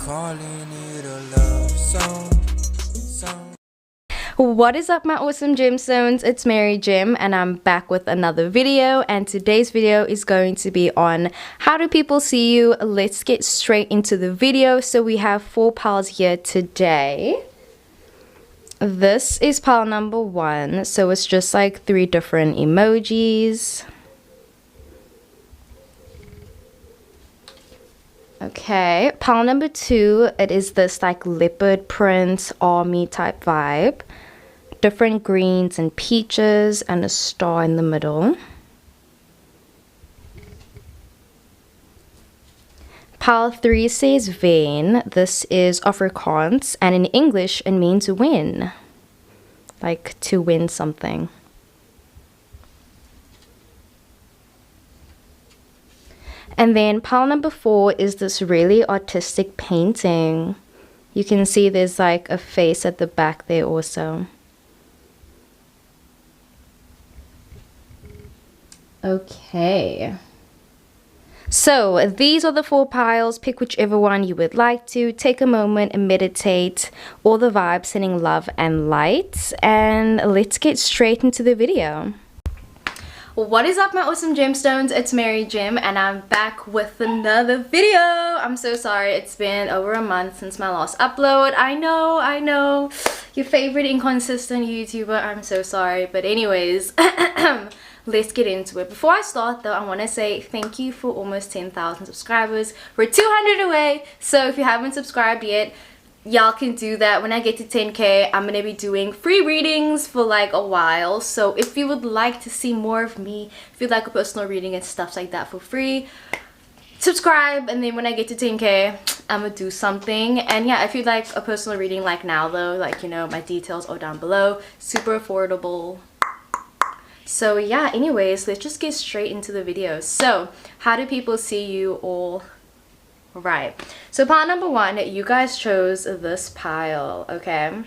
calling it a love song. What is up, my awesome gemstones? It's Mary Gem and I'm back with another video, and today's video is going to be on how do people see you. Let's get straight into the video. So we have 4 piles here today. This is pile number 1, so it's just like 3 different emojis. Okay, pile number 2, it is this like leopard print army type vibe. Different greens and peaches and a star in the middle. Pile 3 says vein. This is Afrikaans and in English it means win. Like to win something. And then pile number 4 is this really artistic painting. You can see there's like a face at the back there also. Okay. So these are the 4 piles. Pick whichever one you would like to. Take a moment and meditate. All the vibes, sending love and light. And let's get straight into the video. What is up, my awesome gemstones? It's Mary Gem and I'm back with another video. I'm so sorry, it's been over a month since my last upload. I know, your favorite inconsistent YouTuber. I'm so sorry, but anyways, let's get into it. Before I start though, I want to say thank you for almost 10,000 subscribers. We're 200 away, so if you haven't subscribed yet, y'all can do that. When I get to 10k, I'm gonna be doing free readings for like a while. So if you would like to see more of me, if you'd like a personal reading and stuff like that for free, subscribe. And then when I get to 10k, I'm gonna do something. And yeah, if you'd like a personal reading like now though, like, you know, my details are down below. Super affordable. So yeah, anyways, let's just get straight into the video. So how do people see you all? Right, so pile number 1, you guys chose this pile. Okay,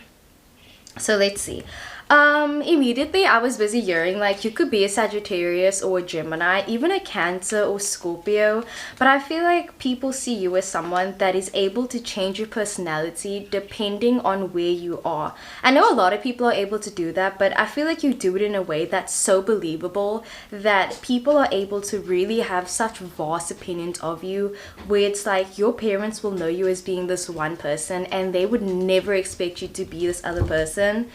so let's see. Immediately I was busy hearing like you could be a Sagittarius or a Gemini, even a Cancer or Scorpio, but I feel like people see you as someone that is able to change your personality depending on where you are. I know a lot of people are able to do that, but I feel like you do it in a way that's so believable that people are able to really have such vast opinions of you, where it's like your parents will know you as being this one person and they would never expect you to be this other person.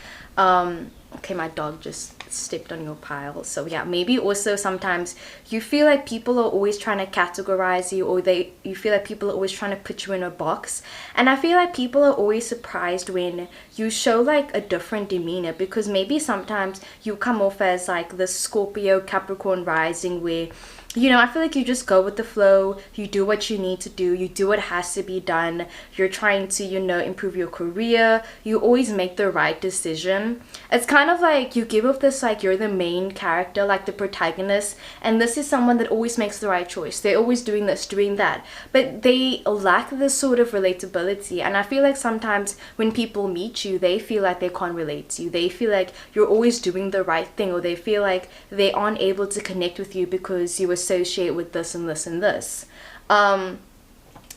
Okay, my dog just stepped on your pile. So yeah, maybe also sometimes you feel like people are always trying to categorize you, or you feel like people are always trying to put you in a box. And I feel like people are always surprised when you show like a different demeanor, because maybe sometimes you come off as like the Scorpio Capricorn rising, where, you know, I feel like you just go with the flow, you do what you need to do, you do what has to be done, you're trying to, you know, improve your career, you always make the right decision. It's kind of like you give off this like you're the main character, like the protagonist, and this is someone that always makes the right choice. They're always doing this, doing that, but they lack this sort of relatability. And I feel like sometimes when people meet you, they feel like they can't relate to you. They feel like you're always doing the right thing, or they feel like they aren't able to connect with you because you associate with this and this and this.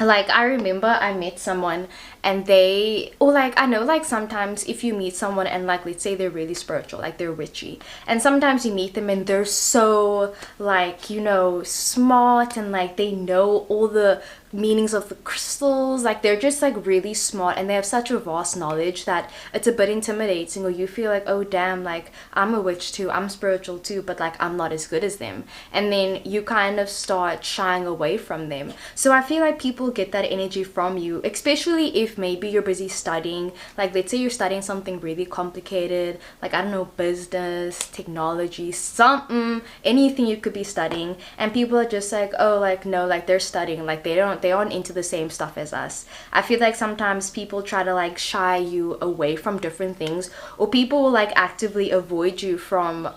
Like I remember I met someone and I know like sometimes if you meet someone and like let's say they're really spiritual, like they're witchy, and sometimes you meet them and they're so like, you know, smart and like they know all the meanings of the crystals, like they're just like really smart and they have such a vast knowledge that it's a bit intimidating, or you feel like, oh damn, like I'm a witch too, I'm spiritual too, but like I'm not as good as them, and then you kind of start shying away from them. So I feel like people get that energy from you, especially if maybe you're busy studying. Like let's say you're studying something really complicated, like I don't know, business, technology, something, anything you could be studying, and people are just like, oh, like no, like they're studying, like they aren't into the same stuff as us. I feel like sometimes people try to like shy you away from different things, or people will like actively avoid you from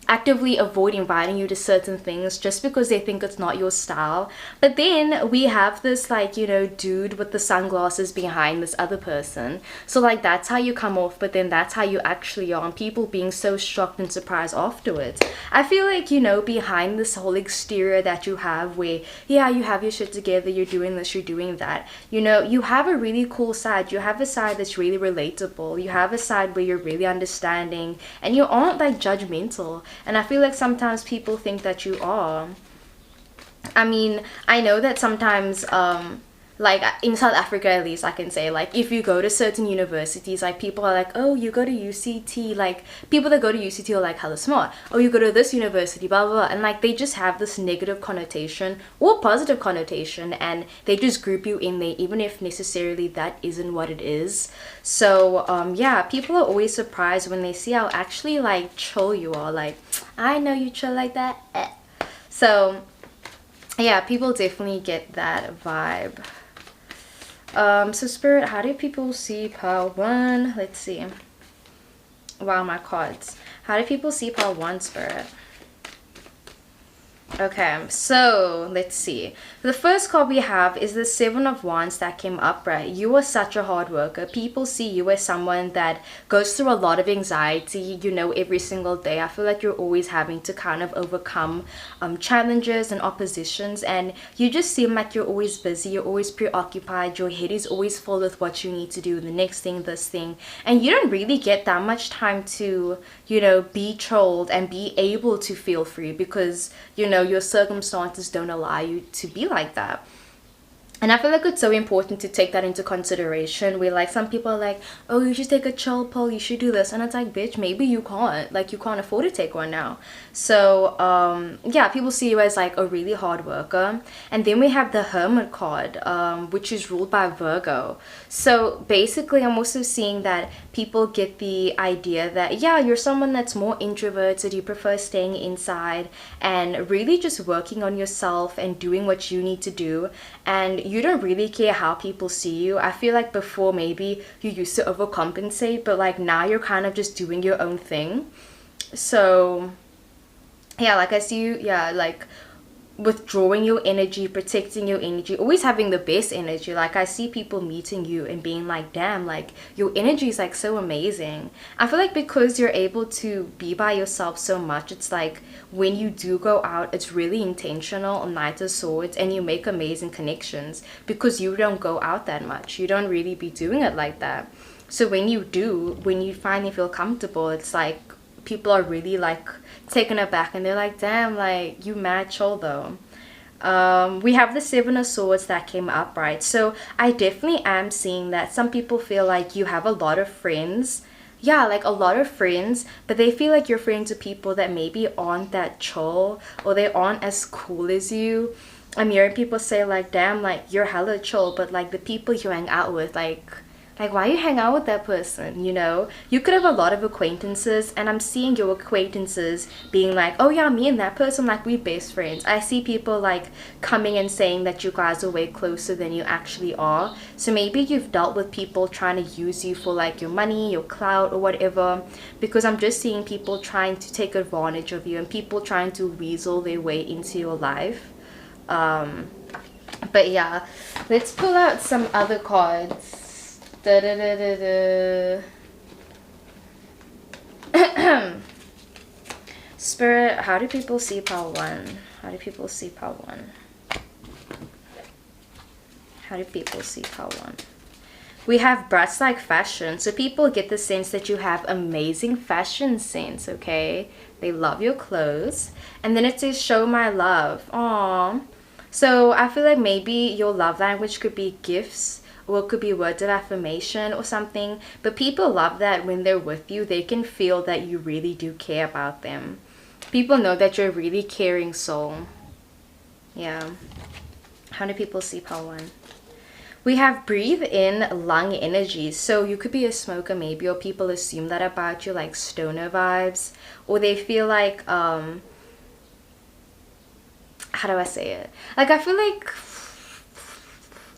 actively avoid inviting you to certain things just because they think it's not your style. But then we have this, like, you know, dude with the sunglasses behind this other person. So like that's how you come off, but then that's how you actually are, and people being so shocked and surprised afterwards. I feel like, you know, behind this whole exterior that you have where, yeah, you have your shit together, you're doing this, you're doing that, you know, you have a really cool side. You have a side that's really relatable. You have a side where you're really understanding and you aren't like judgmental. And I feel like sometimes people think that you are. I mean, I know that sometimes, like in South Africa at least, I can say, like, if you go to certain universities, like people are like, oh, you go to UCT, like people that go to UCT are like hella smart. Oh, you go to this university, blah blah blah, and like they just have this negative connotation or positive connotation, and they just group you in there, even if necessarily that isn't what it is. So yeah, people are always surprised when they see how actually like chill you are. Like, I know you chill like that. So yeah, people definitely get that vibe. So Spirit, how do people see pile 1? Let's see. Wow, my cards. How do people see pile 1, Spirit? Okay, so let's see. The first card we have is the 7 of Wands that came up, right? You are such a hard worker. People see you as someone that goes through a lot of anxiety, you know, every single day. I feel like you're always having to kind of overcome challenges and oppositions, and you just seem like you're always busy, you're always preoccupied, your head is always full with what you need to do, the next thing, this thing, and you don't really get that much time to, you know, be trolled and be able to feel free because, you know, your circumstances don't allow you to be like that. And I feel like it's so important to take that into consideration where like some people are like, oh, you should take a chill pill, you should do this. And it's like, bitch, maybe you can't. Like, you can't afford to take one now. So, yeah, people see you as like a really hard worker. And then we have the Hermit card, which is ruled by Virgo. So basically, I'm also seeing that people get the idea that, yeah, you're someone that's more introverted, you prefer staying inside and really just working on yourself and doing what you need to do. And you don't really care how people see you. I feel like before maybe you used to overcompensate, but like now you're kind of just doing your own thing. So yeah, like I see you, yeah, like withdrawing your energy, protecting your energy, always having the best energy. Like I see people meeting you and being like, damn, like your energy is like so amazing. I feel like because you're able to be by yourself so much, it's like when you do go out, it's really intentional, Knight of Swords, and you make amazing connections because you don't go out that much. You don't really be doing it like that. So when you do, when you finally feel comfortable, it's like people are really like taken aback and they're like, damn, like you mad chill though. We have the 7 of Swords that came up, right? So I definitely am seeing that some people feel like you have a lot of friends. Yeah, like a lot of friends, but they feel like you're friends with people that maybe aren't that chill or they aren't as cool as you. I'm hearing people say like, damn, like you're hella chill, but like the people you hang out with, like why you hang out with that person, you know? You could have a lot of acquaintances, and I'm seeing your acquaintances being like, oh yeah, me and that person, like we best friends. I see people like coming and saying that you guys are way closer than you actually are. So maybe you've dealt with people trying to use you for like your money, your clout or whatever, because I'm just seeing people trying to take advantage of you and people trying to weasel their way into your life. But yeah, let's pull out some other cards. Da, da, da, da, da. Spirit, how do people see pile 1? How do people see pile 1? How do people see pile 1? We have breasts like fashion. So people get the sense that you have amazing fashion sense, okay? They love your clothes. And then it says, show my love. Aww. So I feel like maybe your love language could be gifts, or it could be words of affirmation or something. But people love that when they're with you, they can feel that you really do care about them. People know that you're a really caring soul. Yeah. How do people see pile 1? We have breathe in lung energy. So you could be a smoker maybe, or people assume that about you, like stoner vibes. Or they feel like, how do I say it? Like I feel like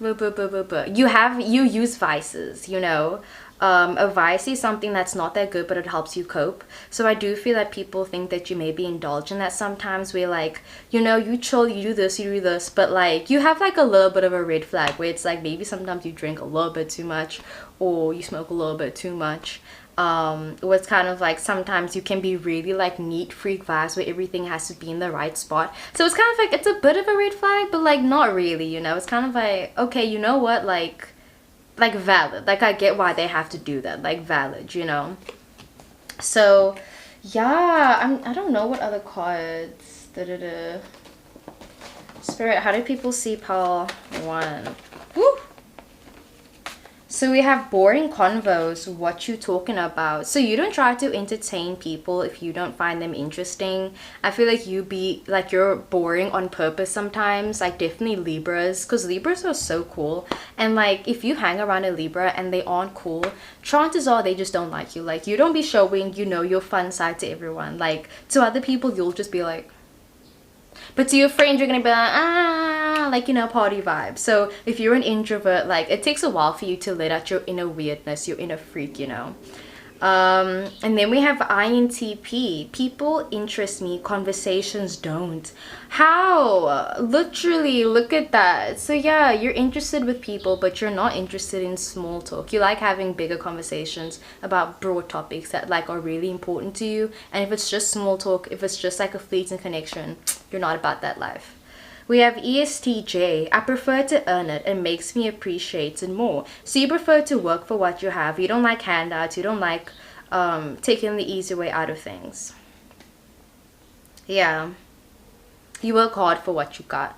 you use vices, you know. A vice is something that's not that good, but it helps you cope. So I do feel that people think that you maybe indulge in that sometimes, where like, you know, you chill, you do this, but like you have like a little bit of a red flag where it's like maybe sometimes you drink a little bit too much, or you smoke a little bit too much. Or it's kind of like sometimes you can be really like neat freak vibes where everything has to be in the right spot. So it's kind of like, it's a bit of a red flag, but like not really, you know. It's kind of like, okay, you know what, like valid, like I get why they have to do that, like valid, you know. So yeah, I don't know what other cards. Spirit, how do people see Pile 1? Woo! So we have boring convos, what you talking about. So you don't try to entertain people if you don't find them interesting. I feel like you're boring on purpose sometimes, like definitely Libras, because Libras are so cool. And like if you hang around a Libra and they aren't cool, chances are they just don't like you. Like you don't be showing, you know, your fun side to everyone. Like to other people you'll just be like, but to your friends, you're gonna be like, like, you know, party vibe. So if you're an introvert, like, it takes a while for you to let out your inner weirdness, your inner freak, you know. And then we have INTP. People interest me, conversations don't. How? Literally, look at that. So yeah, you're interested with people, but you're not interested in small talk. You like having bigger conversations about broad topics that like are really important to you. And if it's just small talk, if it's just like a fleeting connection, you're not about that life. We have ESTJ. I prefer to earn it. It makes me appreciate it more. So you prefer to work for what you have. You don't like handouts. You don't like taking the easy way out of things. Yeah. You work hard for what you got.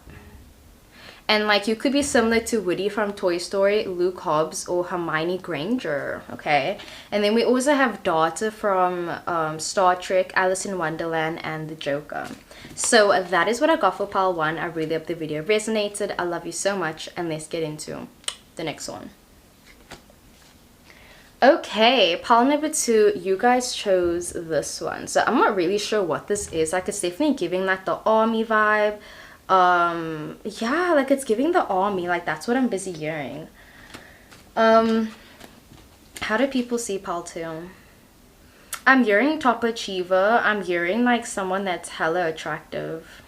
And like you could be similar to Woody from Toy Story, Luke Hobbs, or Hermione Granger, okay? And then we also have Data from Star Trek, Alice in Wonderland, and the Joker. So that is what I got for Pile 1. I really hope the video resonated. I love you so much, and let's get into the next one. Okay, pile number 2, you guys chose this one. So I'm not really sure what this is. Like it's definitely giving like the army vibe. Yeah, like it's giving the army, like that's what I'm busy hearing. How do people see pile 2? I'm hearing top achiever. I'm hearing like someone that's hella attractive,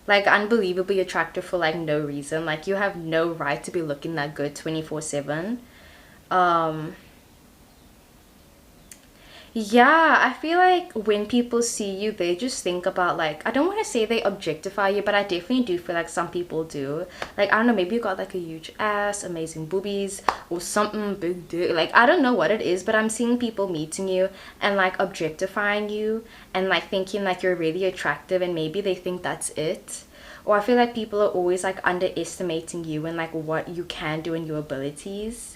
like unbelievably attractive for like no reason. Like you have no right to be looking that good 24/7. Yeah, I feel like when people see you, they just think about like, I don't want to say they objectify you, but I definitely do feel like some people do. Like, I don't know, maybe you got like a huge ass, amazing boobies, or something big dick. Like, I don't know what it is, but I'm seeing people meeting you and like objectifying you and like thinking like you're really attractive, and maybe they think that's it. Or I feel like people are always like underestimating you and like what you can do and your abilities.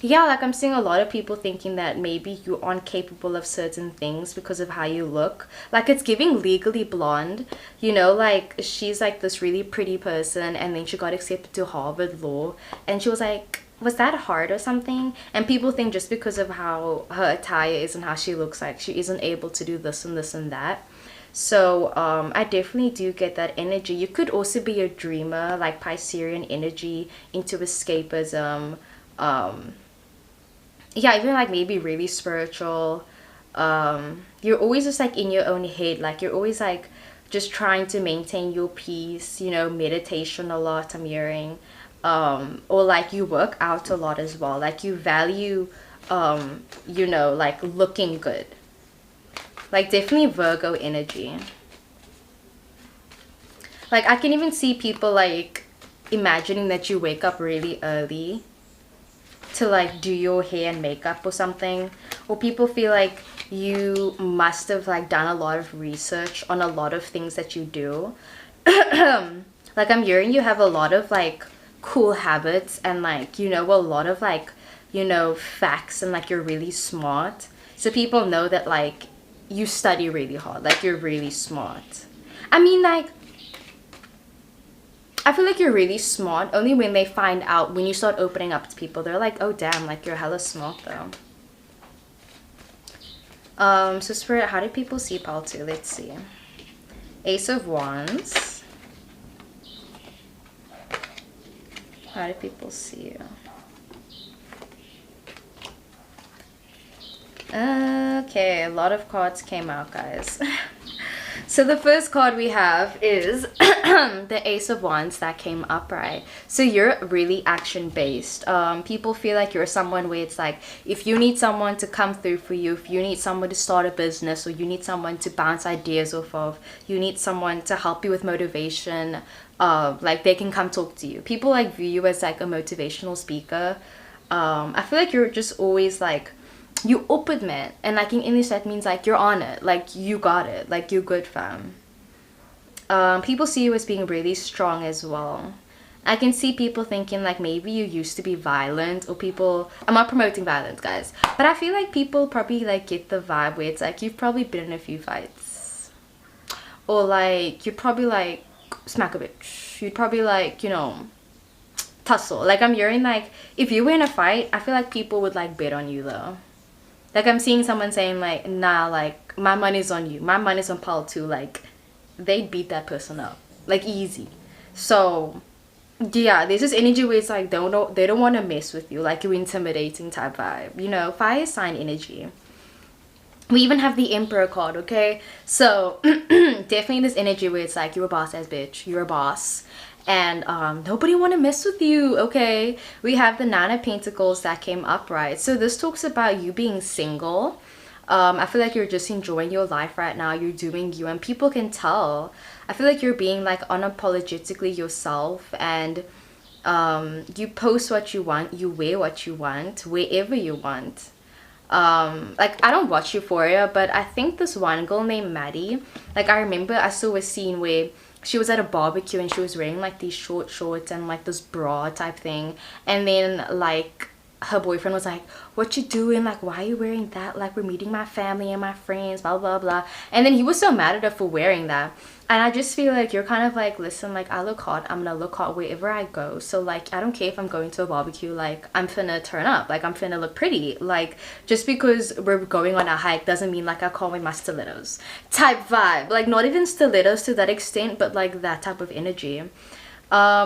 Yeah, like I'm seeing a lot of people thinking that maybe you aren't capable of certain things because of how you look. Like it's giving Legally Blonde, you know, like she's like this really pretty person and then she got accepted to Harvard Law and she was like, was that hard or something? And people think just because of how her attire is and how she looks like she isn't able to do this and this and that. So I definitely do get that energy. You could also be a dreamer, like Piscean energy into escapism. Yeah, even like maybe really spiritual. You're always just like in your own head, like you're always like just trying to maintain your peace, you know, meditation a lot I'm hearing. Or like you work out a lot as well, like you value you know, like looking good, like definitely Virgo energy. Like I can even see people like imagining that you wake up really early to like do your hair and makeup or something, or people feel like you must have like done a lot of research on a lot of things that you do. Like I'm hearing you have a lot of like cool habits and like, you know, a lot of like, you know, facts, and like you're really smart, so people know that like you study really hard, like you're really smart. I mean, like I feel like you're really smart only when they find out, when you start opening up to people, they're like, oh damn, like you're hella smart though. So Spirit, how do people see pile 2? Let's see. Ace of Wands. How do people see you? Okay, a lot of cards came out, guys. So the first card we have is the Ace of Wands that came upright. So you're really action based. People feel like you're someone where it's like, if you need someone to come through for you, if you need someone to start a business, or you need someone to bounce ideas off of, you need someone to help you with motivation, like they can come talk to you. People like view you as like a motivational speaker. I feel like you're just always like, you open man, and like in English that means like you're on it, like you got it, like you're good fam. People see you as being really strong as well. I can see people thinking like maybe you used to be violent, or people, I'm not promoting violence guys, but I feel like people probably like get the vibe where it's like you've probably been in a few fights, or like you'd probably like smack a bitch, you'd probably like, you know, tussle. Like I'm hearing like if you were in a fight, I feel like people would like bet on you though. Like I'm seeing someone saying like, nah, like my money's on you, my money's on Paul too. Like they'd beat that person up like easy. So yeah, there's this energy where it's like they don't want to mess with you, like you intimidating type vibe, you know, fire sign energy. We even have the Emperor card, okay? So definitely this energy where it's like you're a boss ass bitch, you're a boss, and nobody want to mess with you, okay? We have the Nine of Pentacles that came upright. So this talks about you being single. I feel like you're just enjoying your life right now, you're doing you, and people can tell. I feel like you're being like unapologetically yourself, and you post what you want, you wear what you want, wherever you want. Like I don't watch Euphoria, but I think this one girl named Maddie, like I remember I saw a scene where she was at a barbecue and she was wearing like these short shorts and like this bra type thing, and then like her boyfriend was like, what you doing, like why are you wearing that, like we're meeting my family and my friends, blah blah blah. And then he was so mad at her for wearing that, and I just feel like you're kind of like, listen, like I look hot, I'm gonna look hot wherever I go, so like I don't care if I'm going to a barbecue, like I'm finna turn up, like I'm finna look pretty. Like just because we're going on a hike doesn't mean like I can't wear my stilettos type vibe. Like not even stilettos to that extent, but like that type of energy.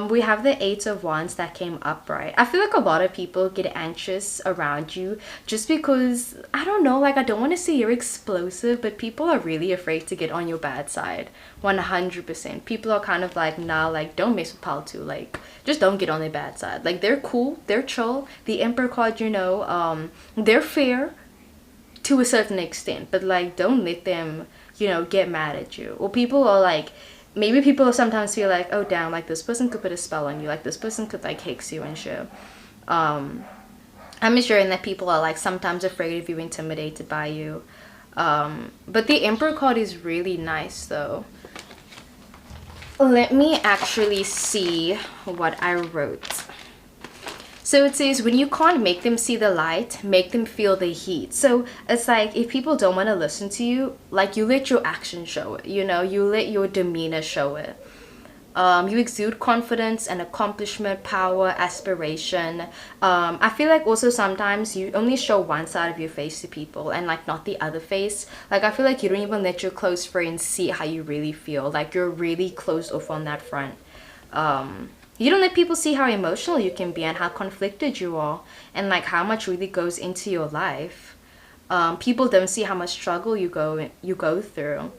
We have the Eight of Wands that came upright. I feel like a lot of people get anxious around you just because, I don't know, like I don't want to say you're explosive, but people are really afraid to get on your bad side. 100%. People are kind of like, nah, like don't mess with Paltu, like just don't get on their bad side. Like they're cool, they're chill. The Emperor card, you know, they're fair to a certain extent, but like don't let them, you know, get mad at you. Or people are like, maybe people sometimes feel like, oh damn, like this person could put a spell on you, like this person could like hex you and shit. I'm ensuring that people are like sometimes afraid of you, intimidated by you. But the Emperor card is really nice though. Let me actually see what I wrote. So it says, when you can't make them see the light, make them feel the heat. So it's like, if people don't want to listen to you, like you let your action show it, you know, you let your demeanor show it. You exude confidence and accomplishment, power, aspiration. I feel like also sometimes you only show one side of your face to people and like not the other face. Like I feel like you don't even let your close friends see how you really feel. Like you're really closed off on that front. You don't let people see how emotional you can be and how conflicted you are, and like how much really goes into your life. People don't see how much struggle you go through.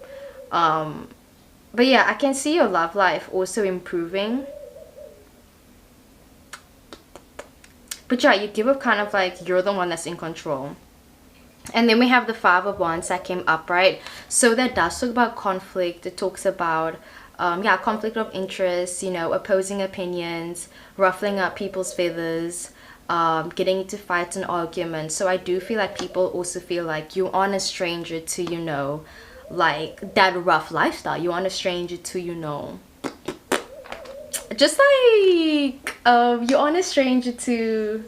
But yeah, I can see your love life also improving. But yeah, you give up kind of like you're the one that's in control. And then we have the Five of Wands that came upright. So that does talk about conflict. It talks about yeah, conflict of interest, you know, opposing opinions, ruffling up people's feathers, getting into fights and arguments. So I do feel like people also feel like you aren't a stranger to, you know, like that rough lifestyle. You aren't a stranger to, you know, just like you aren't a stranger to,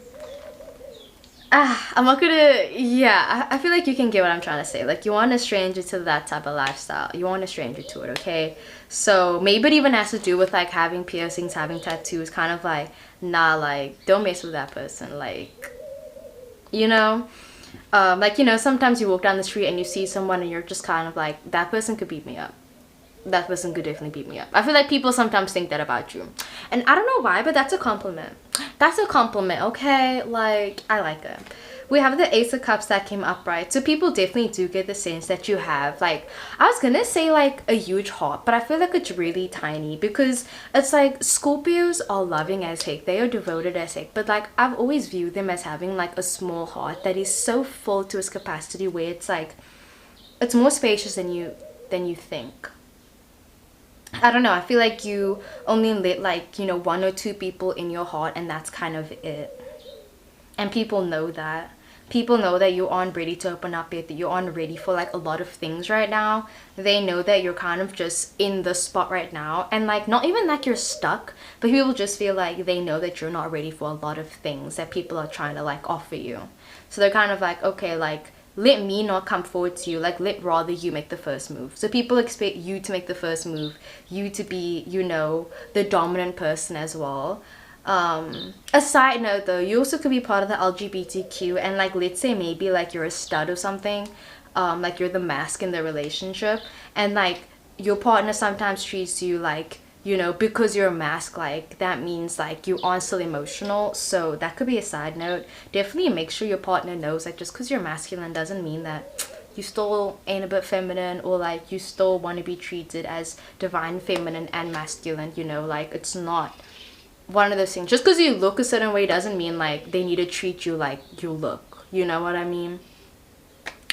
I'm not gonna, yeah, I feel like you can get what I'm trying to say. Like you aren't a stranger to that type of lifestyle. You aren't a stranger to it, okay? So maybe it even has to do with like having piercings, having tattoos, kind of like, nah, like don't mess with that person. Like, you know, like, you know, sometimes you walk down the street and you see someone and you're just kind of like, that person could beat me up. That person could definitely beat me up. I feel like people sometimes think that about you. And I don't know why, but that's a compliment. That's a compliment, okay? Like, I like it. We have the Ace of Cups that came upright. So people definitely do get the sense that you have, like, I was gonna say like a huge heart, but I feel like it's really tiny because it's like Scorpios are loving as heck. They are devoted as heck. But like, I've always viewed them as having like a small heart that is so full to its capacity where it's like, it's more spacious than you think. I don't know, I feel like you only let like, you know, one or two people in your heart, and that's kind of it. And people know that. People know that you aren't ready to open up yet, that you aren't ready for like a lot of things right now. They know that you're kind of just in the spot right now, and like not even like you're stuck, but people just feel like they know that you're not ready for a lot of things that people are trying to like offer you. So they're kind of like, okay, like let me not come forward to you, like let rather you make the first move. So people expect you to make the first move, you to be, you know, the dominant person as well. A side note though, you also could be part of the LGBTQ, and like let's say maybe like you're a stud or something, like you're the mask in the relationship, and like your partner sometimes treats you like, you know, because you're a mask, like that means like you aren't still emotional. So that could be a side note. Definitely make sure your partner knows like just because you're masculine doesn't mean that you still ain't a bit feminine, or like you still want to be treated as divine feminine and masculine, you know, like it's not one of those things. Just because you look a certain way doesn't mean like they need to treat you like you look, you know what I mean?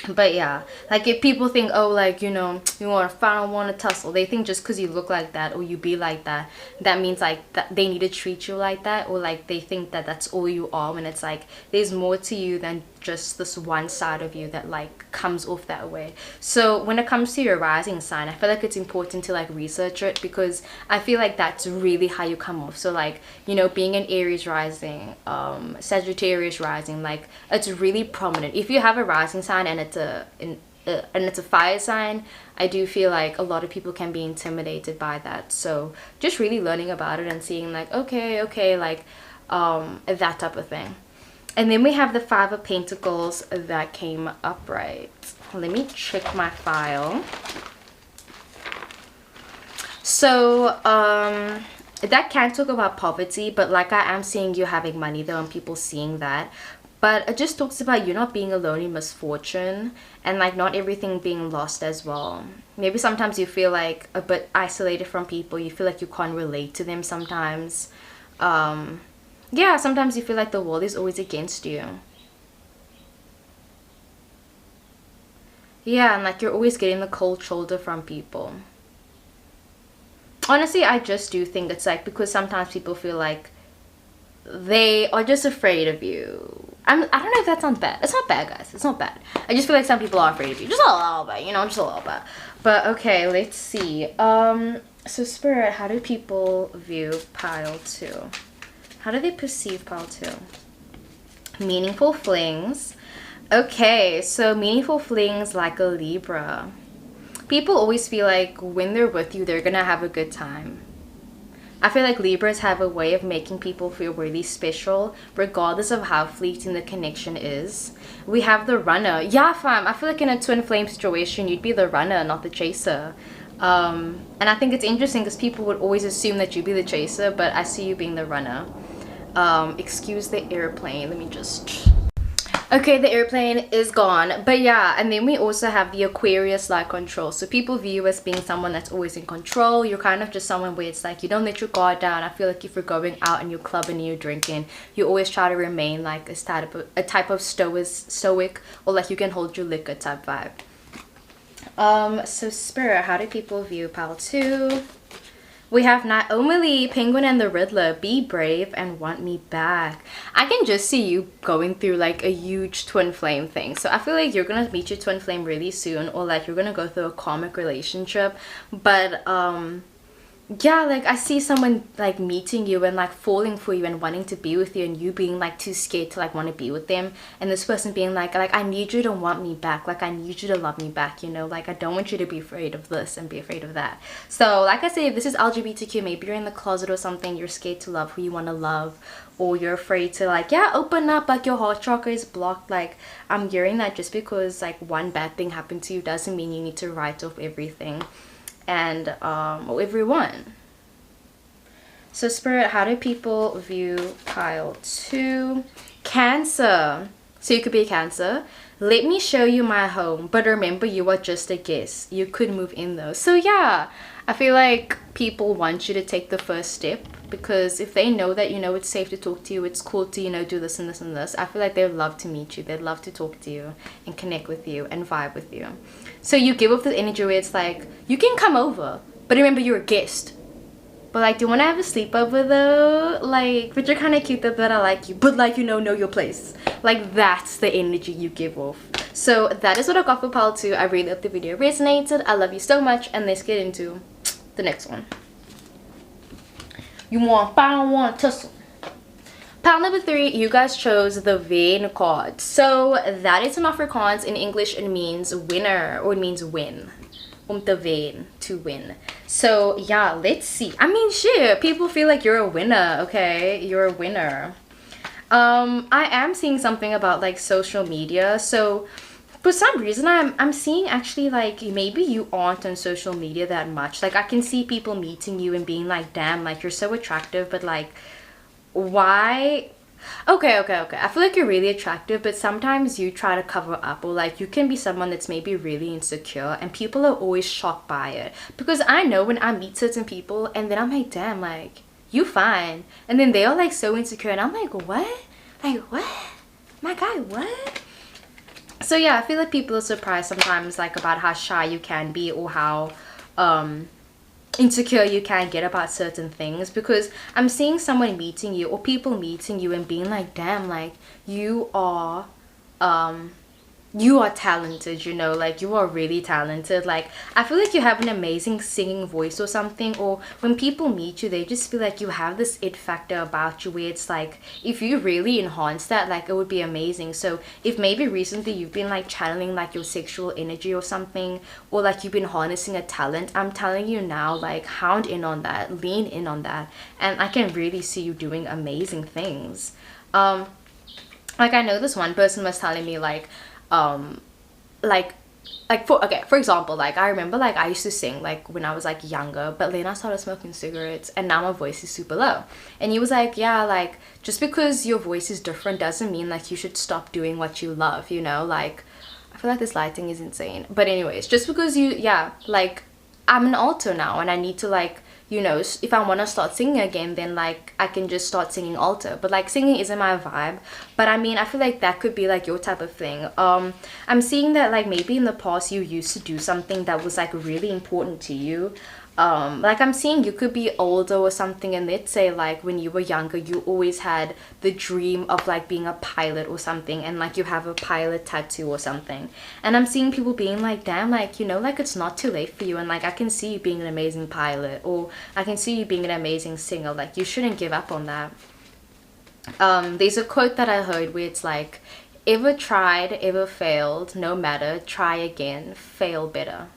But yeah, like if people think, oh, like, you know, you want to fight, don't want to tussle, they think just because you look like that or you be like that, that means like that they need to treat you like that, or like they think that that's all you are, when it's like there's more to you than just this one side of you that like comes off that way. So when it comes to your rising sign, I feel like it's important to like research it, because I feel like that's really how you come off. So like, you know, being an Aries rising, Sagittarius rising, like it's really prominent. If you have a rising sign and it's a fire sign, I do feel like a lot of people can be intimidated by that. So just really learning about it and seeing like, okay, like that type of thing. And then we have the Five of Pentacles that came upright. Let me check my file. So that can talk about poverty, but like I am seeing you having money though, and people seeing that. But it just talks about you not being alone in misfortune, and like not everything being lost as well. Maybe sometimes you feel like a bit isolated from people. You feel like you can't relate to them sometimes. Yeah, sometimes you feel like the world is always against you. Yeah, and like you're always getting the cold shoulder from people. Honestly, I just do think it's like because sometimes people feel like they are just afraid of you. I don't know if that sounds bad. It's not bad, guys. It's not bad. I just feel like some people are afraid of you. Just a little bit, you know, just a little bit. But okay, let's see. So Spirit, how do people view pile 2? How do they perceive pile 2? Meaningful flings. Okay, so meaningful flings like a Libra. People always feel like when they're with you, they're gonna have a good time. I feel like Libras have a way of making people feel really special, regardless of how fleeting the connection is. We have the runner. Yeah, fam. I feel like in a twin flame situation, you'd be the runner, not the chaser. And I think it's interesting because people would always assume that you'd be the chaser, but I see you being the runner. Excuse the airplane. Let me just... Okay, the airplane is gone. But yeah, and then we also have the Aquarius like control. So people view you as being someone that's always in control. You're kind of just someone where it's like you don't let your guard down. I feel like if you're going out and you're clubbing and you're drinking, you always try to remain like a type of stoic, or like you can hold your liquor type vibe. So Spirit, how do people view pile 2? We have Naomi, Penguin, and the Riddler. Be brave and want me back. I can just see you going through like a huge twin flame thing. So I feel like you're gonna meet your twin flame really soon, or like you're gonna go through a karmic relationship. But yeah, like I see someone like meeting you and like falling for you and wanting to be with you, and you being like too scared to like want to be with them, and this person being like I need you to want me back, like I need you to love me back, you know, like I don't want you to be afraid of this and be afraid of that. So like I say, if this is LGBTQ, maybe you're in the closet or something, you're scared to love who you want to love, or you're afraid to like, yeah, open up, like your heart chakra is blocked. Like I'm hearing that just because like one bad thing happened to you doesn't mean you need to write off everything and or everyone. So Spirit, how do people view pile 2? Cancer. So you could be a Cancer. Let me show you my home, but remember you are just a guest. You could move in though. So yeah, I feel like people want you to take the first step, because if they know that, you know, it's safe to talk to you, it's cool to, you know, do this and this and this, I feel like they'd love to meet you. They'd love to talk to you and connect with you and vibe with you. So you give off the energy where it's like, you can come over, but remember you're a guest. But like, do you want to have a sleepover though? Like, but you're kind of cute though, but I like you. But like, you know your place. Like, that's the energy you give off. So that is what I got for pile 2. I really hope the video resonated. I love you so much, and let's get into the next one. You want pile 1 tussle. Pile number 3, you guys chose the Veen card. So that is an Afrikaans. In English, it means winner, or it means win. Om te wen, to win. So yeah, let's see. I mean, shit, people feel like you're a winner, okay? You're a winner. I am seeing something about like social media. So for some reason, I'm seeing actually like maybe you aren't on social media that much. Like I can see people meeting you and being like, damn, like you're so attractive, but like, why? Okay. I feel like you're really attractive, but sometimes you try to cover up, or like you can be someone that's maybe really insecure, and people are always shocked by it. Because I know when I meet certain people and then I'm like, damn, like you fine, and then they are like so insecure, and I'm like, what? Like what? My guy, what? So yeah, I feel like people are surprised sometimes like about how shy you can be, or how insecure you can get about certain things, because I'm seeing someone meeting you, or people meeting you and being like, damn, like you are talented, you know, like you are really talented. Like I feel like you have an amazing singing voice or something, or when people meet you, they just feel like you have this it factor about you where it's like, if you really enhance that, like it would be amazing. So if maybe recently you've been like channeling like your sexual energy or something, or like you've been harnessing a talent, I'm telling you now, like hound in on that, lean in on that, and I can really see you doing amazing things. Like I know this one person was telling me like like for example, like I remember like I used to sing like when I was like younger, but then I started smoking cigarettes and now my voice is super low. And he was like, yeah, like just because your voice is different doesn't mean like you should stop doing what you love, you know. Like I feel like this lighting is insane, but anyways, just because you, yeah, like I'm an alto now, and I need to like, you know, if I want to start singing again, then like I can just start singing alto. But like singing isn't my vibe. But I mean, I feel like that could be like your type of thing. I'm seeing that like maybe in the past you used to do something that was like really important to you. Like I'm seeing you could be older or something, and let's say like when you were younger you always had the dream of like being a pilot or something, and like you have a pilot tattoo or something, and I'm seeing people being like, damn, like, you know, like it's not too late for you, and like I can see you being an amazing pilot, or I can see you being an amazing singer. Like you shouldn't give up on that. There's a quote that I heard where it's like, ever tried, ever failed, no matter, try again, fail better.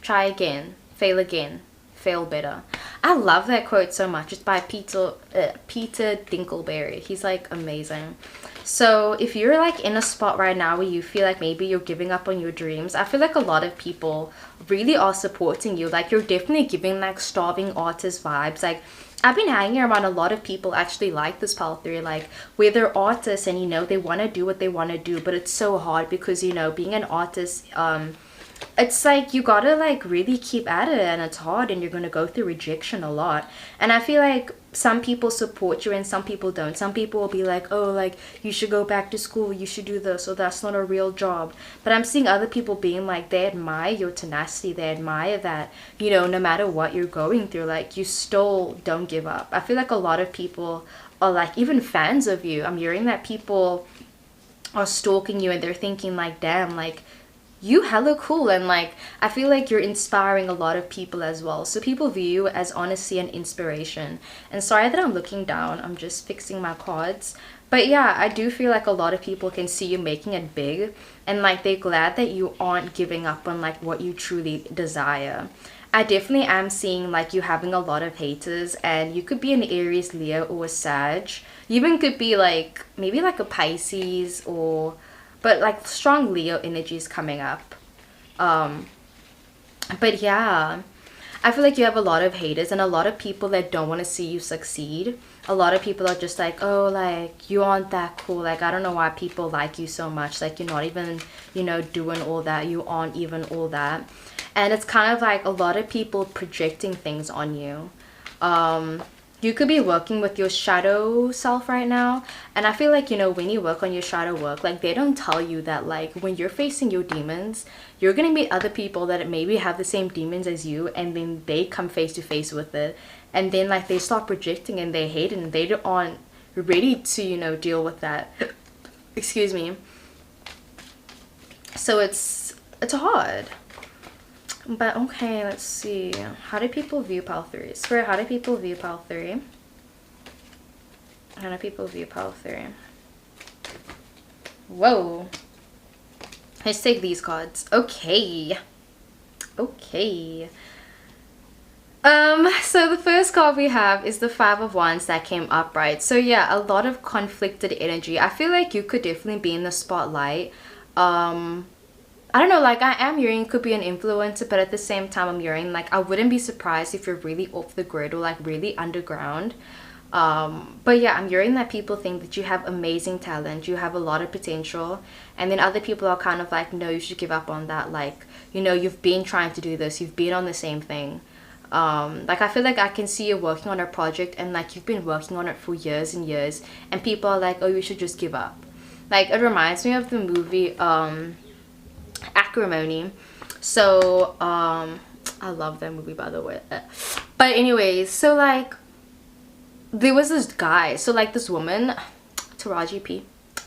Try again, fail again, fail better. I love that quote so much. It's by Peter Dinkelberry. He's like amazing. So if you're like in a spot right now where you feel like maybe you're giving up on your dreams, I feel like a lot of people really are supporting you. Like you're definitely giving like starving artist vibes. Like I've been hanging around a lot of people actually like this pile 3, like where they're artists and, you know, they want to do what they want to do, but it's so hard because, you know, being an artist, it's like you gotta like really keep at it, and it's hard, and you're gonna go through rejection a lot. And I feel like some people support you and some people don't. Some people will be like, oh, like you should go back to school, you should do this, or that's not a real job. But I'm seeing other people being like, they admire your tenacity, they admire that, you know, no matter what you're going through, like you still don't give up. I feel like a lot of people are like even fans of you. I'm hearing that people are stalking you and they're thinking like, damn, like you hella cool, and like I feel like you're inspiring a lot of people as well. So people view you as honesty and inspiration. And sorry that I'm looking down, I'm just fixing my cards. But yeah, I do feel like a lot of people can see you making it big, and like they're glad that you aren't giving up on like what you truly desire. I definitely am seeing like you having a lot of haters, and you could be an Aries, Leo, or a Sag. You even could be like maybe like a Pisces, or but like strong Leo energy is coming up. But yeah, I feel like you have a lot of haters and a lot of people that don't want to see you succeed. A lot of people are just like, oh, like, you aren't that cool. Like, I don't know why people like you so much. Like, you're not even, you know, doing all that. You aren't even all that. And it's kind of like a lot of people projecting things on you. You could be working with your shadow self right now, and I feel like, you know, when you work on your shadow work, like, they don't tell you that, like, when you're facing your demons, you're gonna meet other people that maybe have the same demons as you, and then they come face to face with it, and then, like, they start projecting and they hate it and they aren't ready to, you know, deal with that. Excuse me. So it's hard. But okay, let's see. How do people view pile 3? Spirit, how do people view pile 3? How do people view pile 3? Whoa. Let's take these cards. Okay. Okay. So the first card we have is the 5 of Wands that came up, right? So yeah, a lot of conflicted energy. I feel like you could definitely be in the spotlight. I don't know, like, I am hearing it could be an influencer, but at the same time I'm hearing, like, I wouldn't be surprised if you're really off the grid or, like, really underground. But yeah, I'm hearing that people think that you have amazing talent, you have a lot of potential, and then other people are kind of like, no, you should give up on that. Like, you know, you've been trying to do this, you've been on the same thing. Like, I feel like I can see you working on a project and, like, you've been working on it for years and years, and people are like, oh, you should just give up. Like, it reminds me of the movie, Acrimony. So I love that movie, by the way. But anyways, so, like, there was this guy, so, like, this woman, Taraji P,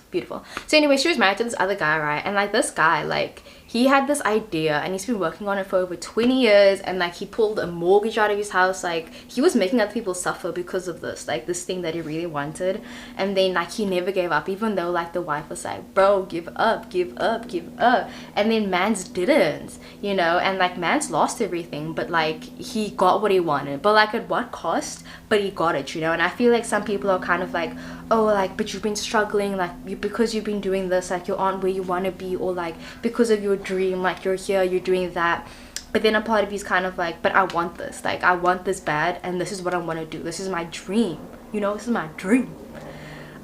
beautiful. So anyway, she was married to this other guy, right? And, like, this guy, like, he had this idea and he's been working on it for over 20 years, and, like, he pulled a mortgage out of his house. Like, he was making other people suffer because of this, like, this thing that he really wanted. And then, like, he never gave up, even though, like, the wife was like, bro, give up, give up, give up. And then mans didn't, you know, and, like, mans lost everything, but, like, he got what he wanted, but, like, at what cost? But he got it, you know. And I feel like some people are kind of like, oh, like, but you've been struggling, like, because you've been doing this, like, you aren't where you want to be, or, like, because of your dream, like, you're here, you're doing that. But then a part of you is kind of like, but I want this, like, I want this bad, and this is what I want to do, this is my dream, you know, this is my dream.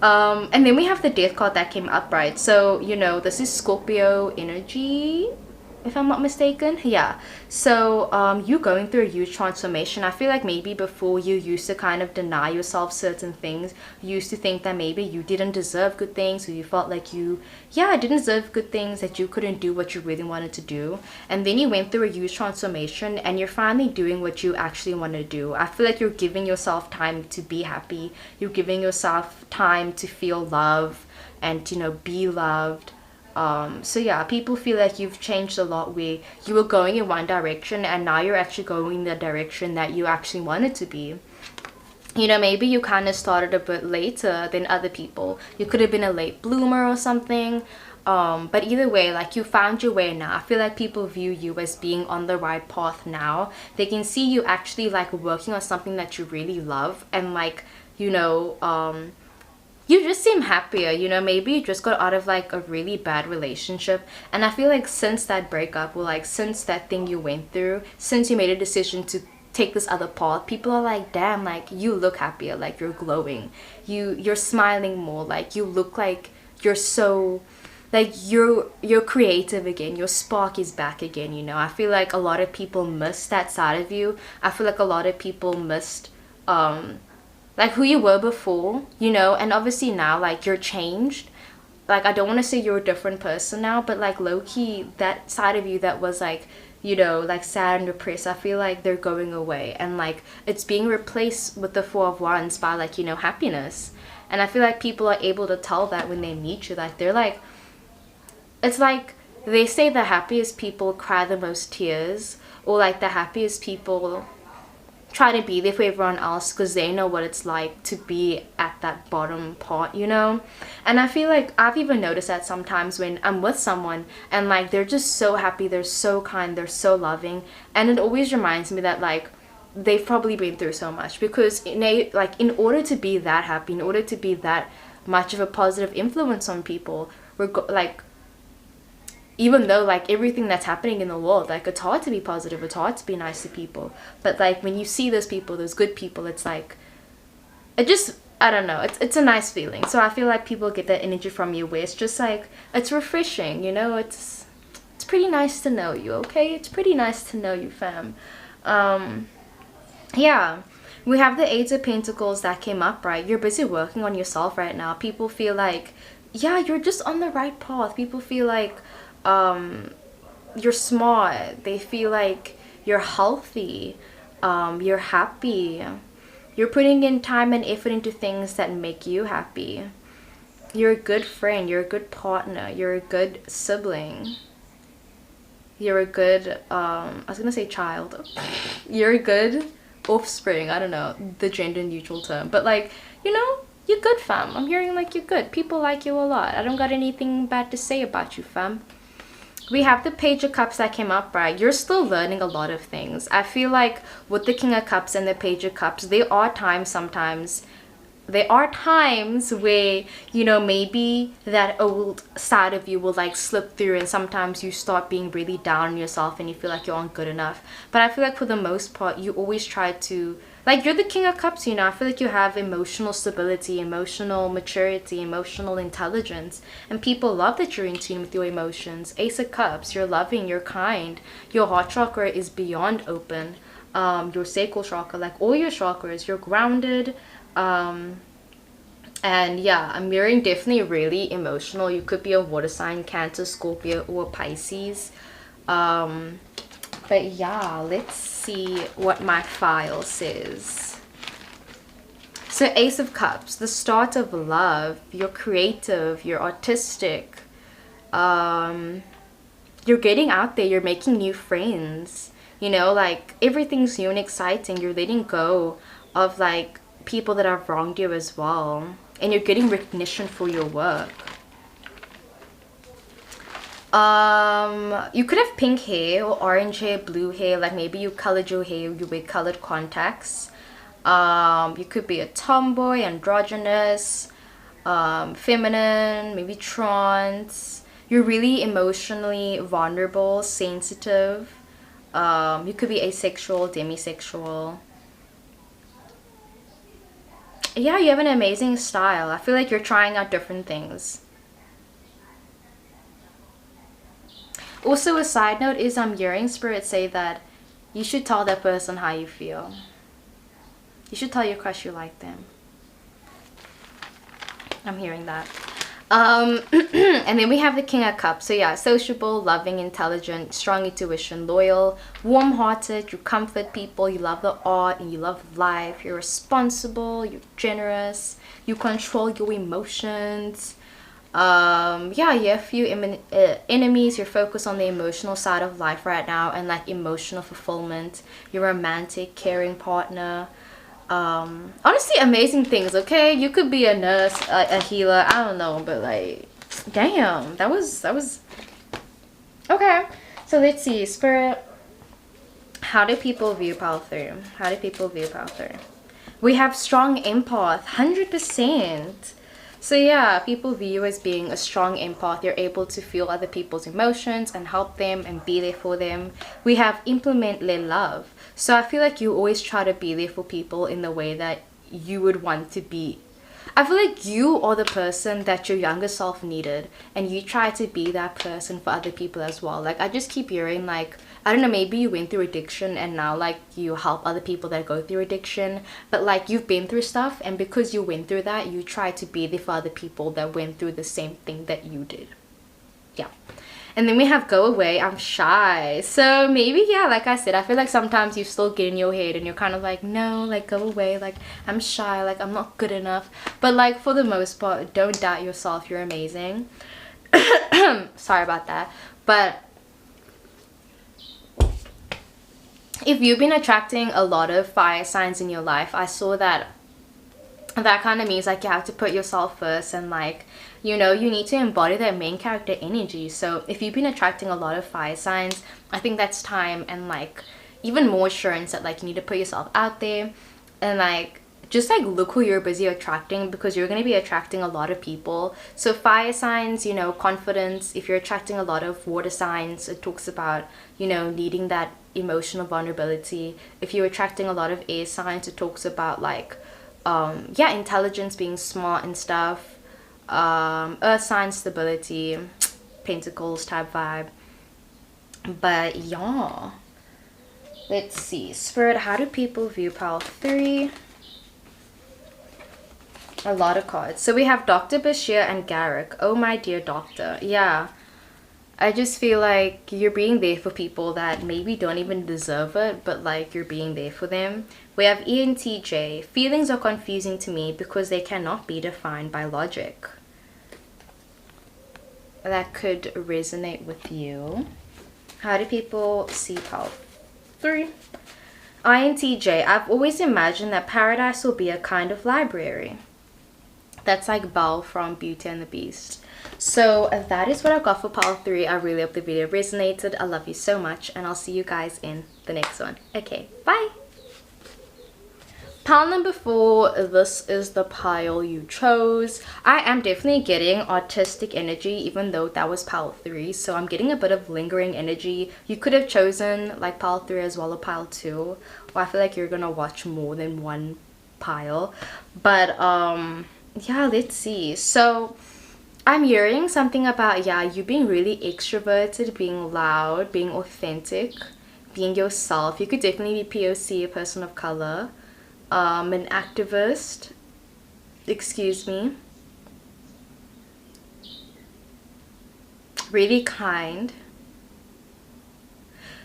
And then we have the Death card that came up, right? So, you know, this is Scorpio energy, if I'm not mistaken. Yeah. So you going through a huge transformation. I feel like maybe before you used to kind of deny yourself certain things. You used to think that maybe you didn't deserve good things, or you felt like you didn't deserve good things, that you couldn't do what you really wanted to do. And then you went through a huge transformation and you're finally doing what you actually want to do. I feel like you're giving yourself time to be happy. You're giving yourself time to feel love and, you know, be loved. So yeah, people feel like you've changed a lot, where you were going in one direction and now you're actually going in the direction that you actually wanted to be. You know, maybe you kind of started a bit later than other people. You could have been a late bloomer or something. But either way, like, you found your way now. I feel like people view you as being on the right path now. They can see you actually, like, working on something that you really love, and, like, you know, you just seem happier, you know. Maybe you just got out of, like, a really bad relationship, and I feel like since that breakup, or, like, since that thing you went through, since you made a decision to take this other path, people are like, damn, like, you look happier, like, you're glowing, you're smiling more, like, you look like you're so, like, you're creative again, your spark is back again, you know. I feel like a lot of people miss that side of you. I feel like a lot of people missed like, who you were before, you know. And obviously now, like, you're changed. Like, I don't want to say you're a different person now, but, like, low-key, that side of you that was, like, you know, like, sad and depressed, I feel like they're going away, and, like, it's being replaced with the 4 of Wands by, like, you know, happiness. And I feel like people are able to tell that when they meet you. Like, they're like, it's like they say the happiest people cry the most tears, or, like, the happiest people try to be there for everyone else because they know what it's like to be at that bottom part, you know. And I feel like I've even noticed that sometimes when I'm with someone and, like, they're just so happy, they're so kind, they're so loving, and it always reminds me that, like, they've probably been through so much, because in order to be that happy, in order to be that much of a positive influence on people, like, even though like everything that's happening in the world, like it's hard to be positive, it's hard to be nice to people, but like when you see those people, those good people, it's like, it just, I don't know, it's a nice feeling. So I feel like people get that energy from you where it's just like, it's refreshing, you know. It's pretty nice to know you, okay? It's pretty nice to know you, fam. Yeah, we have the Eight of Pentacles that came up, right? You're busy working on yourself right now. People feel like, yeah, you're just on the right path. People feel like you're smart. They feel like you're healthy. You're happy. You're putting in time and effort into things that make you happy. You're a good friend. You're a good partner. You're a good sibling. You're a good, I was gonna say child. You're a good offspring. I don't know the gender neutral term. But like, you know, you're good, fam. I'm hearing like you're good. People like you a lot. I don't got anything bad to say about you, fam. We have the Page of Cups that came up, right? You're still learning a lot of things. I feel like with the King of Cups and the Page of Cups, there are times where, you know, maybe that old side of you will like slip through, and sometimes you start being really down on yourself and you feel like you aren't good enough. But I feel like for the most part, you always try to, like, you're the King of Cups, you know. I feel like you have emotional stability, emotional maturity, emotional intelligence, and people love that you're in tune with your emotions. Ace of Cups, you're loving, you're kind, your heart chakra is beyond open, your sacral chakra, like all your chakras, you're grounded. And yeah, I'm mirroring definitely really emotional. You could be a water sign, Cancer, Scorpio, or Pisces. But yeah, let's see what my file says. So Ace of Cups, the start of love. You're creative, you're artistic, you're getting out there, you're making new friends, you know, like everything's new and exciting. You're letting go of like people that have wronged you as well, and you're getting recognition for your work. You could have pink hair or orange hair, blue hair, like maybe you colored your hair, you wear colored contacts. You could be a tomboy, androgynous, feminine, maybe trans. You're really emotionally vulnerable, sensitive. You could be asexual, demisexual. Yeah, you have an amazing style. I feel like you're trying out different things. Also, a side note is I'm hearing Spirit say that you should tell that person how you feel. You should tell your crush you like them. I'm hearing that. And then we have the King of Cups. So yeah, sociable, loving, intelligent, strong intuition, loyal, warm-hearted. You comfort people, you love the art, and you love life. You're responsible, you're generous, you control your emotions. Yeah, you have a few enemies. You're focused on the emotional side of life right now, and like emotional fulfillment. You're a romantic, caring partner. Honestly, amazing things. Okay, you could be a nurse, a healer, I don't know, but like, damn, that was okay. So let's see, Spirit, how do people view Power 3? How do people view Power 3? We have strong empath, 100%. So yeah, people view you as being a strong empath. You're able to feel other people's emotions and help them and be there for them. We have implement let love. So I feel like you always try to be there for people in the way that you would want to be. I feel like you are the person that your younger self needed, and you try to be that person for other people as well. Like, I just keep hearing like, I don't know, maybe you went through addiction and now like you help other people that go through addiction, but like you've been through stuff, and because you went through that, you try to be there for other people that went through the same thing that you did. Yeah. And then we have go away, I'm shy. So maybe, yeah, like I said, I feel like sometimes you still get in your head and you're kind of like, no, like go away, like I'm shy, like I'm not good enough. But like for the most part, don't doubt yourself, you're amazing. Sorry about that. But if you've been attracting a lot of fire signs in your life, I saw that kind of means like you have to put yourself first, and like, you know, you need to embody that main character energy. So if you've been attracting a lot of fire signs, I think that's time and like even more assurance that like you need to put yourself out there and like just like look who you're busy attracting, because you're going to be attracting a lot of people. So fire signs, you know, confidence. If you're attracting a lot of water signs, it talks about, you know, needing that emotional vulnerability. If you're attracting a lot of air signs, it talks about like yeah, intelligence, being smart and stuff. Earth sign, stability, pentacles type vibe. But yeah, let's see, Spirit, how do people view pile 3? A lot of cards. So we have Dr. Bashir and Garrick. Oh my dear doctor. Yeah, I just feel like you're being there for people that maybe don't even deserve it, but like you're being there for them. We have ENTJ. Feelings are confusing to me because they cannot be defined by logic. That could resonate with you. How do people see pile 3? INTJ. I've always imagined that paradise will be a kind of library. That's like Belle from Beauty and the Beast. So that is what I got for pile 3. I really hope the video resonated. I love you so much, and I'll see you guys in the next one. Okay, bye. Pile number 4, this is the pile you chose. I am definitely getting artistic energy, even though that was pile 3. So I'm getting a bit of lingering energy. You could have chosen like pile 3 as well, or pile 2. Or I feel like you're gonna watch more than one pile. But yeah, let's see. So I'm hearing something about, yeah, you being really extroverted, being loud, being authentic, being yourself. You could definitely be POC, a person of color. An activist, excuse me, really kind.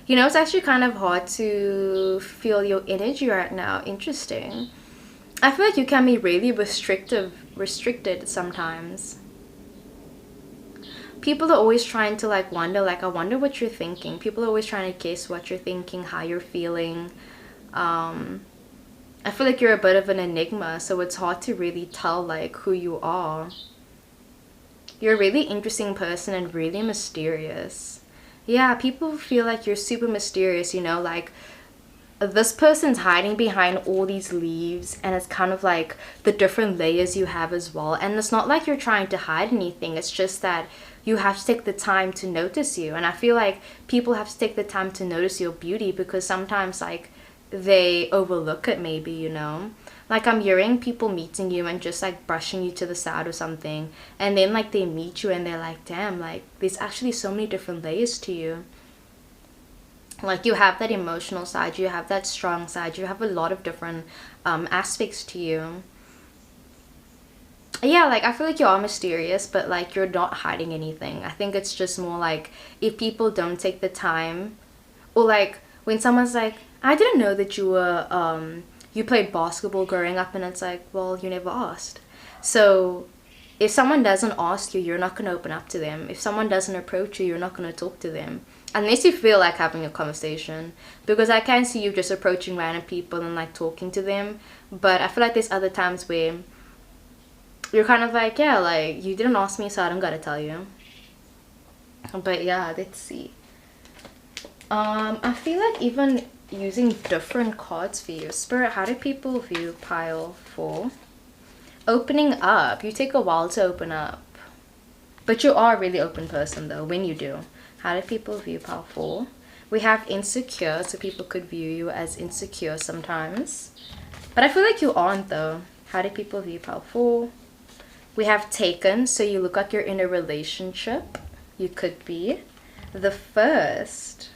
You know, it's actually kind of hard to feel your energy right now. Interesting. I feel like you can be really restricted sometimes. People are always trying to like wonder, like, I wonder what you're thinking. People are always trying to guess what you're thinking, how you're feeling. I feel like you're a bit of an enigma, so it's hard to really tell like who you are. You're a really interesting person and really mysterious. Yeah, people feel like you're super mysterious, you know, like this person's hiding behind all these leaves, and it's kind of like the different layers you have as well. And it's not like you're trying to hide anything, it's just that you have to take the time to notice you. And I feel like people have to take the time to notice your beauty, because sometimes like they overlook it maybe, you know. Like I'm hearing people meeting you and just like brushing you to the side or something, and then like they meet you and they're like, damn, like there's actually so many different layers to you. Like you have that emotional side, you have that strong side, you have a lot of different aspects to you. Yeah, like I feel like you are mysterious, but like you're not hiding anything. I think it's just more like if people don't take the time, or like when someone's like, I didn't know that you were you played basketball growing up, and it's like, well, you never asked. So if someone doesn't ask you, you're not going to open up to them. If someone doesn't approach you, you're not going to talk to them unless you feel like having a conversation, because I can see you just approaching random people and like talking to them. But I feel like there's other times where you're kind of like, yeah, like you didn't ask me, so I don't gotta tell you. But yeah, let's see. I feel like even using different cards for you. Spirit, how do people view pile 4? Opening up. You take a while to open up, but you are a really open person though when you do. How do people view pile 4? We have insecure, so people could view you as insecure sometimes, but I feel like you aren't though. How do people view pile 4? We have taken, so you look like you're in a relationship. You could be. The first.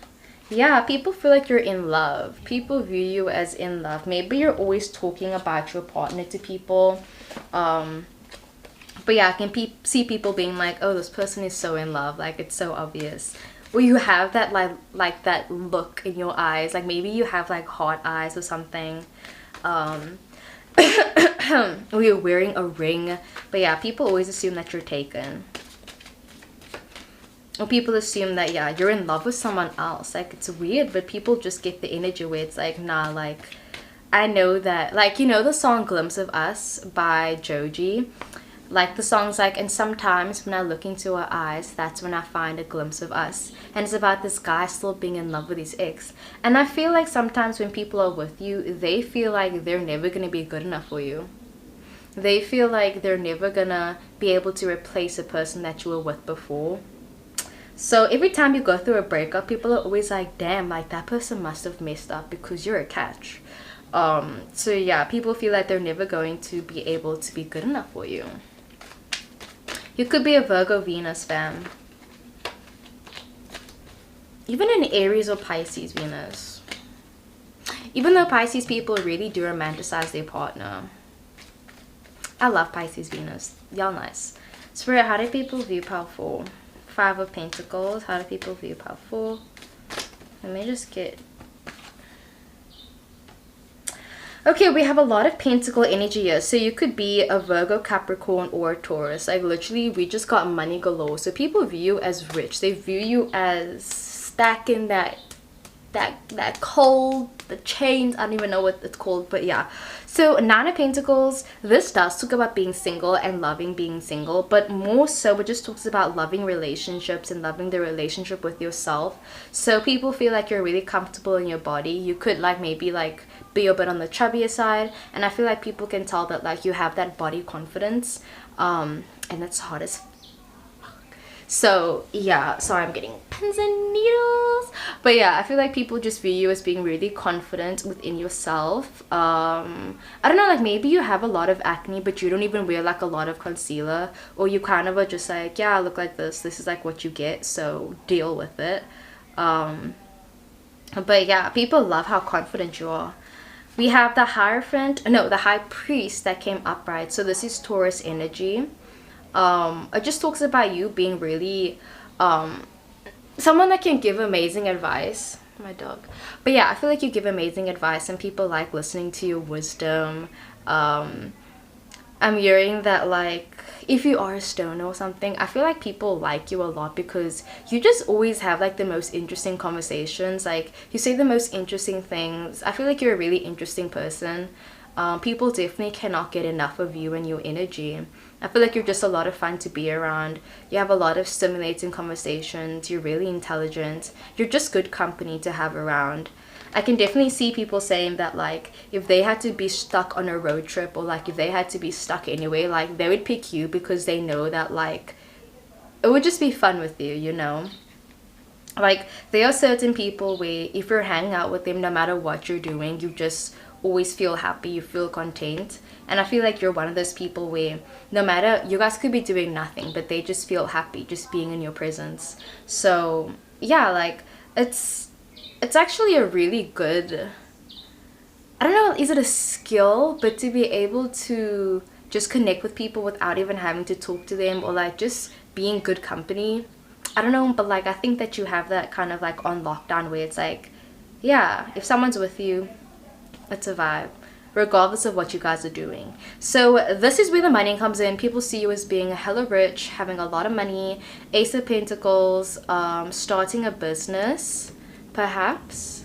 Yeah, people feel like you're in love. People view you as in love. Maybe you're always talking about your partner to people. But yeah, I can see people being like, oh, this person is so in love. Like, it's so obvious. Or you have that like that look in your eyes. Like maybe you have like heart eyes or something. Or you're wearing a ring. But yeah, people always assume that you're taken. Or people assume that, yeah, you're in love with someone else. Like, it's weird, but people just get the energy where it's like, nah, like, I know that, like, you know the song Glimpse of Us by Joji? Like the song's like, and sometimes when I look into her eyes, that's when I find a glimpse of us. And it's about this guy still being in love with his ex. And I feel like sometimes when people are with you, they feel like they're never going to be good enough for you. They feel like they're never going to be able to replace a person that you were with before. So every time you go through a breakup, people are always like, damn, like that person must have messed up because you're a catch. So yeah, people feel like they're never going to be able to be good enough for you. You could be a Virgo Venus fan. Even an Aries or Pisces Venus. Even though Pisces people really do romanticize their partner. I love Pisces Venus. Y'all nice. Spirit, how do people view Power 4? 5 of Pentacles. How do people view Power 4? Let me just get... Okay, we have a lot of Pentacle energy here. So you could be a Virgo, Capricorn, or a Taurus. Like literally, we just got money galore. So people view you as rich. They view you as stacking that cold, the chains. I don't even know what it's called, but yeah. So 9 of Pentacles, this does talk about being single and loving being single, but more so it just talks about loving relationships and loving the relationship with yourself. So people feel like you're really comfortable in your body. You could like maybe like be a bit on the chubbier side, and I feel like people can tell that like you have that body confidence, and it's hard as so yeah, sorry, I'm getting pins and needles, but yeah, I feel like people just view you as being really confident within yourself. I don't know, like maybe you have a lot of acne but you don't even wear like a lot of concealer, or you kind of are just like, yeah, I look like this is like what you get, so deal with it. But yeah, people love how confident you are. We have the Hierophant, no, the High Priest that came upright. So this is Taurus energy. It just talks about you being really someone that can give amazing advice. My dog. But yeah, I feel like you give amazing advice and people like listening to your wisdom. I'm hearing that like if you are a stoner or something, I feel like people like you a lot because you just always have like the most interesting conversations. Like you say the most interesting things. I feel like you're a really interesting person. People definitely cannot get enough of you and your energy. I feel like you're just a lot of fun to be around. You have a lot of stimulating conversations. You're really intelligent. You're just good company to have around. I can definitely see people saying that like if they had to be stuck on a road trip, or like if they had to be stuck anyway, like they would pick you because they know that like it would just be fun with you, you know? Like there are certain people where if you're hanging out with them, no matter what you're doing, you just always feel happy, you feel content. And I feel like you're one of those people where no matter, you guys could be doing nothing, but they just feel happy just being in your presence. So yeah, like it's actually a really good, I don't know, is it a skill, but to be able to just connect with people without even having to talk to them, or like just being good company. I don't know, but like I think that you have that kind of like on lockdown where it's like, yeah, if someone's with you, it's a vibe regardless of what you guys are doing. So this is where the money comes in. People see you as being hella rich, having a lot of money. Ace of Pentacles, starting a business perhaps.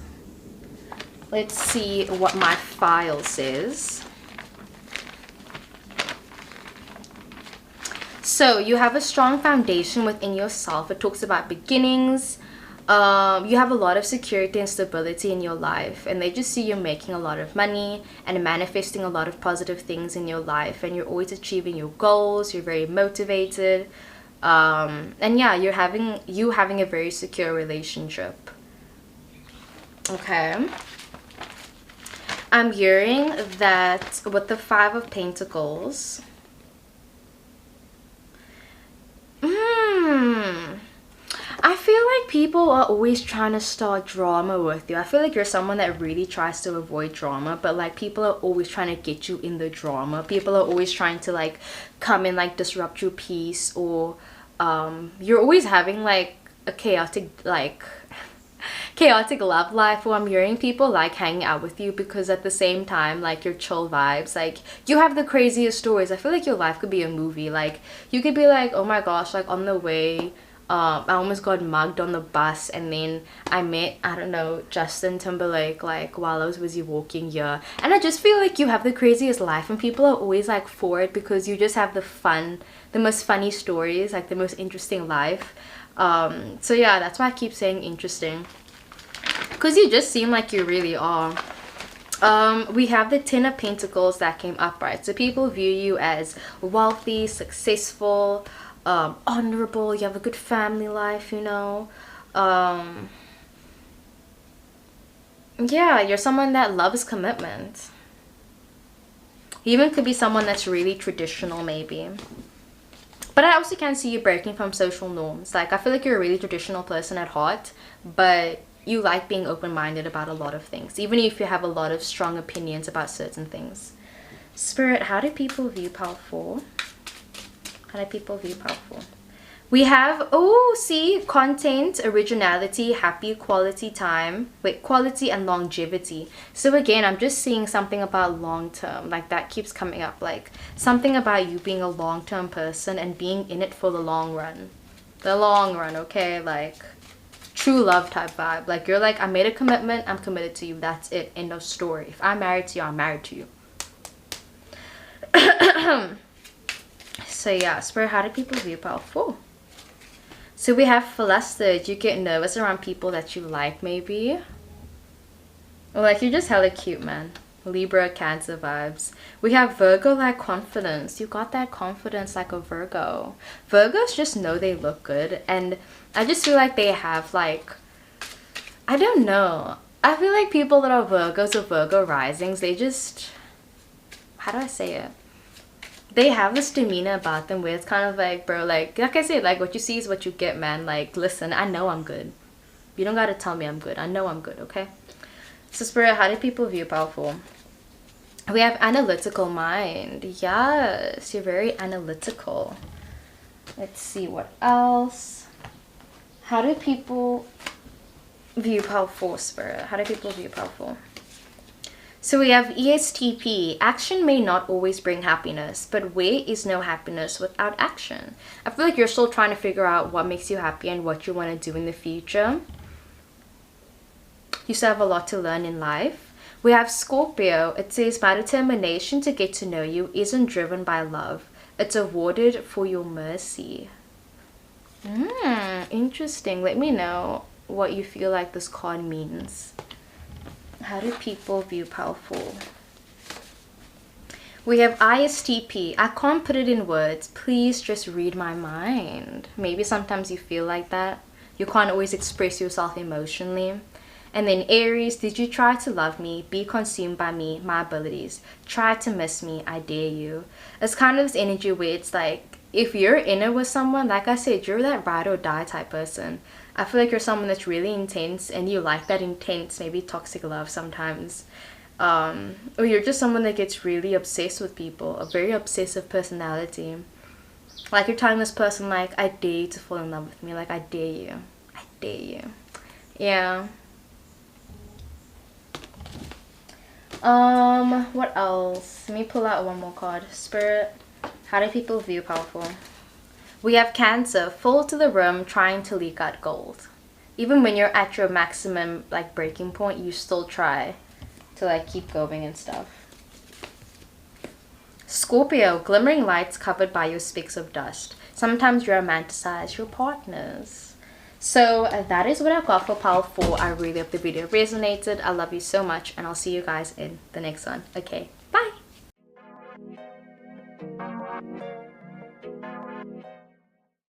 Let's see what my file says. So you have a strong foundation within yourself. It talks about beginnings. You have a lot of security and stability in your life, and they just see you making a lot of money and manifesting a lot of positive things in your life, and you're always achieving your goals. You're very motivated, and yeah, you're having a very secure relationship. Okay, I'm hearing that with the 5 of Pentacles, I feel like people are always trying to start drama with you. I feel like you're someone that really tries to avoid drama, but like people are always trying to get you in the drama. People are always trying to like come and like disrupt your peace, or you're always having like a chaotic love life. Or I'm hearing people like hanging out with you because at the same time like your chill vibes, like you have the craziest stories. I feel like your life could be a movie. Like you could be like, oh my gosh, like on the way I almost got mugged on the bus, and then I met, I don't know, Justin Timberlake like while I was busy walking here. And I just feel like you have the craziest life, and people are always like for it because you just have the most funny stories, like the most interesting life. So yeah, that's why I keep saying interesting, because you just seem like you really are. We have the 10 of Pentacles that came up, right? So people view you as wealthy, successful, honorable, you have a good family life, you know. Yeah, you're someone that loves commitment. You even could be someone that's really traditional, maybe. But I also can see you breaking from social norms. Like, I feel like you're a really traditional person at heart, but you like being open-minded about a lot of things, even if you have a lot of strong opinions about certain things. Spirit, how do people view Pile 4? How do people view Pile 4? We have, oh, see, content, originality, happy, quality time. Wait, quality and longevity. So again, I'm just seeing something about long term. Like, that keeps coming up. Like, something about you being a long-term person and being in it for the long run. The long run, okay? Like, true love type vibe. Like, you're like, I made a commitment, I'm committed to you. That's it. End of story. If I'm married to you, I'm married to you. So yeah, Spirit, how do people view Pile 4? So we have flustered. You get nervous around people that you like, maybe. Or like, you're just hella cute, man. Libra, Cancer vibes. We have Virgo, like confidence. You got that confidence like a Virgo. Virgos just know they look good. And I just feel like they have like, I don't know. I feel like people that are Virgos or Virgo risings, they just, how do I say it? They have this demeanor about them where it's kind of like, bro, like I said, like what you see is what you get, man. Like, listen, I know I'm good. You don't gotta tell me I'm good. I know I'm good, okay? So Spirit, how do people view Powerful? We have analytical mind. Yes, you're very analytical. Let's see what else. How do people view Powerful, Spirit? How do people view Powerful? So we have ESTP. Action may not always bring happiness, but where is no happiness without action? I feel like you're still trying to figure out what makes you happy and what you want to do in the future. You still have a lot to learn in life. We have Scorpio. It says, my determination to get to know you isn't driven by love. It's awarded for your mercy. Interesting. Let me know what you feel like this card means. How do people view Powerful? We have ISTP. I can't put it in words. Please just read my mind. Maybe sometimes you feel like that. You can't always express yourself emotionally. And then Aries, did you try to love me? Be consumed by me, my abilities. Try to miss me, I dare you. It's kind of this energy where it's like, if you're in it with someone, like I said, you're that ride or die type person. I feel like you're someone that's really intense and you like that intense, maybe toxic love sometimes. Or you're just someone that gets really obsessed with people, a very obsessive personality. Like you're telling this person like, I dare you to fall in love with me, like I dare you. I dare you. Yeah. What else? Let me pull out one more card. Spirit, how do people view Powerful? We have Cancer, fall to the room trying to leak out gold. Even when you're at your maximum like breaking point, you still try to like keep going and stuff. Scorpio, glimmering lights covered by your specks of dust. Sometimes you romanticize your partners. So that is what I got for Pile 4. I really hope the video resonated. I love you so much and I'll see you guys in the next one. Okay,